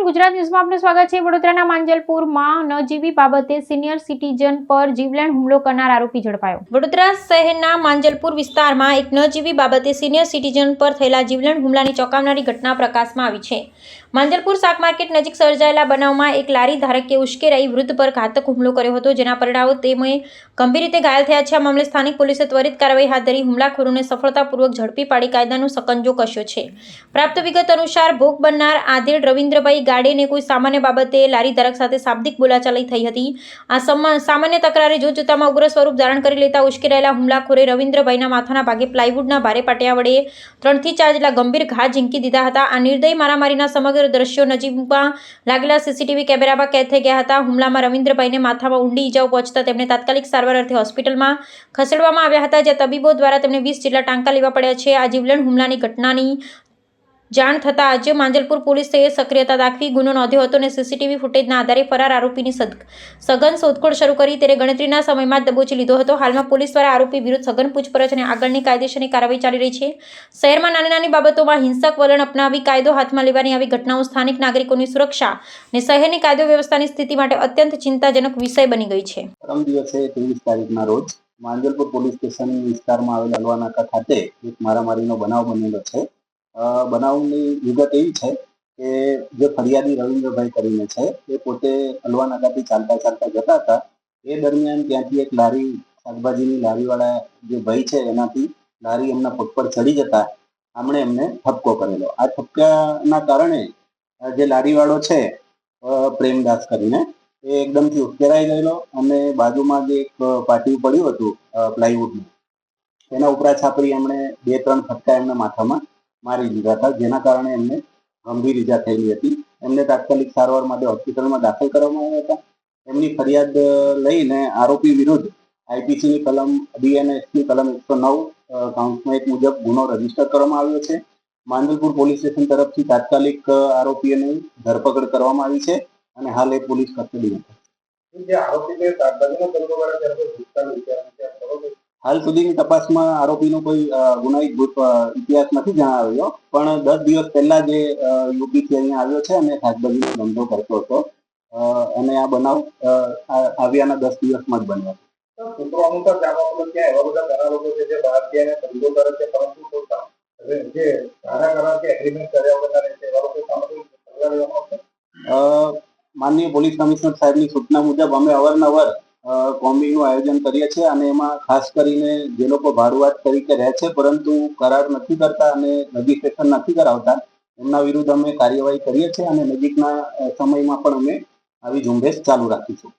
ગુજરાત ન્યૂઝમાં આપનું સ્વાગત છે। વડોદરાના માંજલપુરમાં નજીવી બાબતે સિનિયર સિટીઝન પર જીવલેણ હુમલો કરનાર આરોપી ઝડપાયો। વડોદરા શહેરના માંજલપુર વિસ્તારમાં એક નજીવી બાબતે સિનિયર સિટીઝન પર થયેલા જીવલેણ હુમલાની ચોંકાવનારી ઘટના પ્રકાશમાં આવી છે। માંજલપુર શાક માર્કેટ નજીક સર્જાયેલા બનાવમાં એક લારી ધારકે ઉશ્કેરાઈ વૃદ્ધ પર ઘાતક હુમલો કર્યો હતો, જેના પરિણામે તેમે ગંભીર રીતે ઘાયલ થયા છે। આ મામલે સ્થાનિક પોલીસે ત્વરિત કાર્યવાહી હાથ ધરી હુમલાખોરોને સફળતાપૂર્વક ઝડપી પાડી કાયદાનો શકંજો કસ્યો છે। પ્રાપ્ત વિગત અનુસાર ભોગ બનનાર આધેડ રવિન્દ્રભાઈ ગાડેને કોઈ સામાન્ય બાબતે લારી ધારક સાથે શાબ્દિક બોલાચાલી થઈ હતી। આ સામાન્ય તકરારે જોતજોતામાં ઉગ્ર સ્વરૂપ ધારણ કરી લેતા ઉશ્કેરાયેલા હુમલાખોરે રવિન્દ્રભાઈના માથાના ભાગે પ્લાયવુડના ભારે પાટિયા વડે 3 થી 4 જેટલા ગંભીર ઘા ઝીંકી દીધા હતા। આ નિર્દય મારામારીના સમગ્ર દ્રશ્યો નજીકમાં લાગેલા સીસીટીવી કેમેરામાં કેદ થઈ ગયા હતા। હુમલામાં રવિન્દ્રભાઈને માથામાં ઊંડી ઈજાઓ પહોંચતા તેમને તાત્કાલિક સારવાર અર્થે હોસ્પિટલમાં ખસેડવામાં આવ્યા હતા, જ્યાં તબીબો દ્વારા તેમને 20 જેટલા ટાંકા લેવા પડ્યા છે। આ જીવલેણ હુમલાની ઘટનાની જાણ થતાં આજે માંજલપુર પોલીસે સક્રિયતા દાખવી ગુનો નોંધ્યો હતો અને સીસીટીવી ફૂટેજના આધારે ફરાર આરોપીની સઘન શોધખોળ શરૂ કરી ત્યારે ગણતરીના સમયમાં જ દબોચી લીધો હતો। હાલમાં પોલીસ દ્વારા આરોપી વિરુદ્ધ સઘન પૂછપરછ અને આગળની કાયદેસરની કાર્યવાહી ચાલી રહી છે। શહેરમાં નાની બાબતોમાં હિંસક વલણ અપનાવી કાયદો હાથમાં લેવાની આવી ઘટનાઓ સ્થાનિક નાગરિકોની સુરક્ષા અને શહેરની કાયદો વ્યવસ્થાની સ્થિતિ માટે અત્યંત ચિંતાજનક વિષય બની ગઈ છે। પરમ દિવસે 23 તારીખના રોજ માંજલપુર પોલીસ સ્ટેશન વિસ્તારમાં આવેલ અલવાનાકા ખાતે એક મારામારીનો બનાવ બનેલો છે। બનાવની વિગત એવી છે કે જે ફરિયાદી રવિન્દ્રભાઈ કરીને છે એ પોતે અલવાનાકાથી ચાલતા જતા હતા। એ દરમિયાન ત્યાંથી એક લારી શાકભાજીની લારીવાળા જે ભાઈ છે એનાથી લારી એમના પગ પર ચડી જતા આમણે એમને ઠપકો કરેલો। આ ઠપકાના કારણે જે લારીવાળો છે પ્રેમદાસ કરીને એ એકદમથી ઉશ્કેરાઈ ગયેલો અને બાજુમાં જે એક પાટિયું પડ્યું હતું પ્લાયવુડનું એના ઉપરા છાપરી એમણે 2-3 ફટકા એમના માથામાં મારી દીધા હતા, જેના કારણે એમને ગંભીર ઈજા થયેલી હતી। એમને તાત્કાલિક સારવાર માટે હોસ્પિટલમાં દાખલ કરવામાં આવ્યા હતા। એમની ફરિયાદ લઈને આરોપી વિરુદ્ધ આઈપીસીની કલમ બીએનએસની કલમ 109 કાઉન્ટમાં 1 મુજબ ગુનો રજીસ્ટર કરવામાં આવ્યો છે। માંજલપુર પોલીસ સ્ટેશન તરફથી તાત્કાલિક આરોપીઓની ધરપકડ કરવામાં આવી છે અને હાલ એ પોલીસ કસ્ટડીમાં છે। હાલ સુધીની તપાસમાં આરોપીનો કોઈ ગુનાહિત ઇતિહાસ નથી જણાવ્યો, પણ 10 દિવસ પહેલા જે યુપીથી અહીંયા આવ્યો છે અને શાકભાજીનો ધંધો કરતો હતો અને આ બનાવ આવ્યાના 10 દિવસમાં જ બન્યો હતો। સૂત્રો અનુસાર જાણવા મળ્યું કે એવા બધા ઘણા લોકો છે જે બહારથી આવીને ધંધો કરે છે, પરંતુ પોતા જે સારા કરારથી એગ્રીમેન્ટ કર્યા વગર રહે છે એવા લોકો સામે પગલાં લેવામાં આવશે। માનનીય પોલીસ કમિશનર સાહેબની સૂચના મુજબ અમે અવારનવાર કોમ્બિંગનું આયોજન કરીએ છીએ અને એમાં ખાસ કરીને જે લોકો ભાડુઆત તરીકે રહે છે પરંતુ કરાર નથી કરતા અને રજીસ્ટ્રેશન નથી કરાવતા એમના વિરુદ્ધ અમે કાર્યવાહી કરીએ છીએ અને નજીકના સમયમાં પણ અમે આવી ઝુંબેશ ચાલુ રાખીશું।